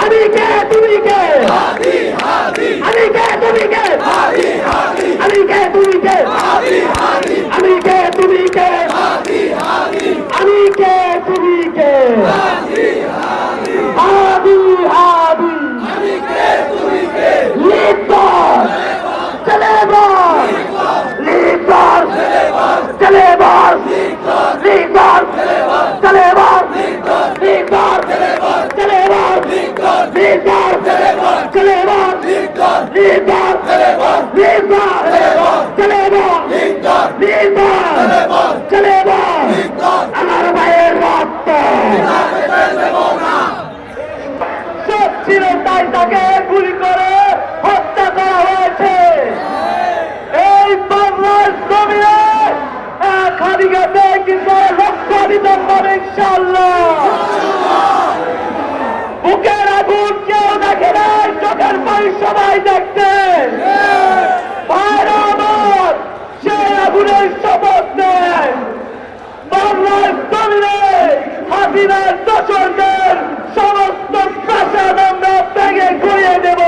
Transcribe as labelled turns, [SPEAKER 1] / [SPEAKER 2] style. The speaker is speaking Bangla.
[SPEAKER 1] আমি কে তুমি কে আমি কে তুমি কে আমি কে তুমি কে আমি কে তুমি কে আমি কে তুমি কে হাদি হাদি লিডার চলেবার লিডার চলেবার লিডার চলেবার লিডার চলেবার লিডার চলেবার লিডার লিডার চলেবার লিডার চলেবার আমার ভাইয়ের রক্ত সব ছিল তাই তাকে গুলি করে হত্যা করা হয়েছে। এই বাংলার জমিনে এক হাদিগাতে কিন্তু লক্ষ্য দিতে পারে ইনশাআল্লাহ। বুকের আগুন কেউ দেখে নাই, চোখের পানি সবাই দেখছে। ভাইরা আমার সেই আগুনের শপথ নেন বাংলার জমিনে হাসিনার দোসরদের সমস্ত প্রাসাদ আমরা ভেঙে ঘুরিয়ে দেব।